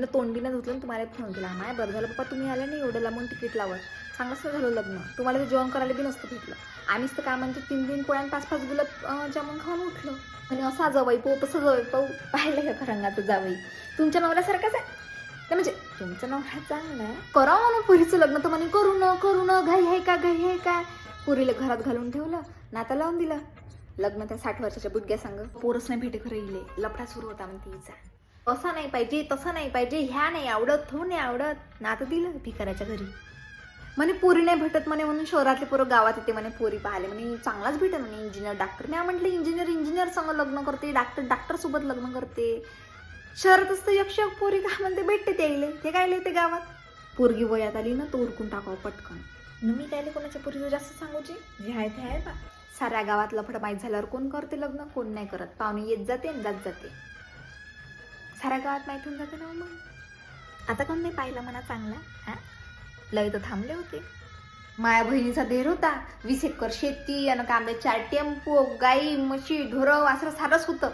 तोंडीनं धुतलं तुम्हाला फोन केला. माय बरं झालं पप्पा तुम्ही आले नाही, एवढं लांबून तिकीट लावत. चांगलंच झालं लग्न. तुम्हाला ते जेवण करायला बी नसतं भेटलं. आम्हीच तर काय म्हणते 3 पोळ्या 5 गुलाब जामुन खाऊन उठलो. आणि असा जावई पाहू तसं जावई पाहू. पाहिलं का खरंगाचं जावई तुमच्या नवऱ्यासारखाच आहे. नाही म्हणजे तुमचा नवरा चांगला आहे. करा म्हणून पुरीचं लग्न तर म्हणे करू न घाई आहे का. पुरीला घरात घालून ठेवलं, नाता लावून दिलं. लग्न त्या 60 वर्षाच्या बुडग्या सांग. पोरच नाही भेटे खरं इले. लफडा सुरू होता म्हणते हिचा. असं नाही पाहिजे, तसं नाही पाहिजे, ह्या नाही आवडत, तो नाही आवडत. नातं दिलं भिकाऱ्याच्या घरी. म्हणे पोरी नाही भेटत म्हणे म्हणून शहरातले पोरं गावात येते म्हणे पोरी पाहिले. म्हणे चांगलाच भेटत म्हणे इंजिनियर डॉक्टर. मी म्हटलं इंजिनियर संग लग्न करते, डॉक्टर सोबत लग्न करते. शहरातच तर यक्ष पोरी का म्हणते भेटते ते काय येते गावात. पोरगी वयात आली ना तो उरकून टाकावं पटकन. मी काय कोणाच्या पोरीचं जास्त सांगूची, जे आहे ते आहे बा. साऱ्या गावात लफडं माहीत झाल्यावर कोण करते लग्न, कोण नाही करत. पाहुणे येत जाते आणि जात जाते. साऱ्या गावात माहीत होऊन जाते ना मग. आता कोण नाही पाहिलं म्हणा चांगला. हा लय तर थांबले होते. माया बहिणीचा देर होता. 20 एकर शेती आणि कांद्याच्या टेम्पो, गाई म्हशी ढोरं वासरं सारंच होतं.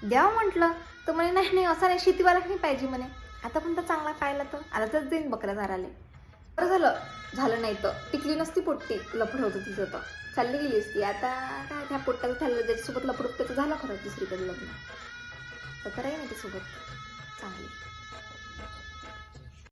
द्यावं म्हटलं तर म्हणे नाही असं नाही, शेतीवाला नाही पाहिजे म्हणे. आता पण तर चांगला पाहिला तर आता तर देईन बकऱ्या झाराले. बरं झालं नाही तर टिकली नसती पोट्टी. लफड होतं तिचं तर चालली गेली असती. आता काय त्या पोट्ट्याचं झालं ज्याच्यासोबत लफड त्याचं झालं खरं दुसरीकडे लग्न. तर राही नाही त्यासोबत चांगली.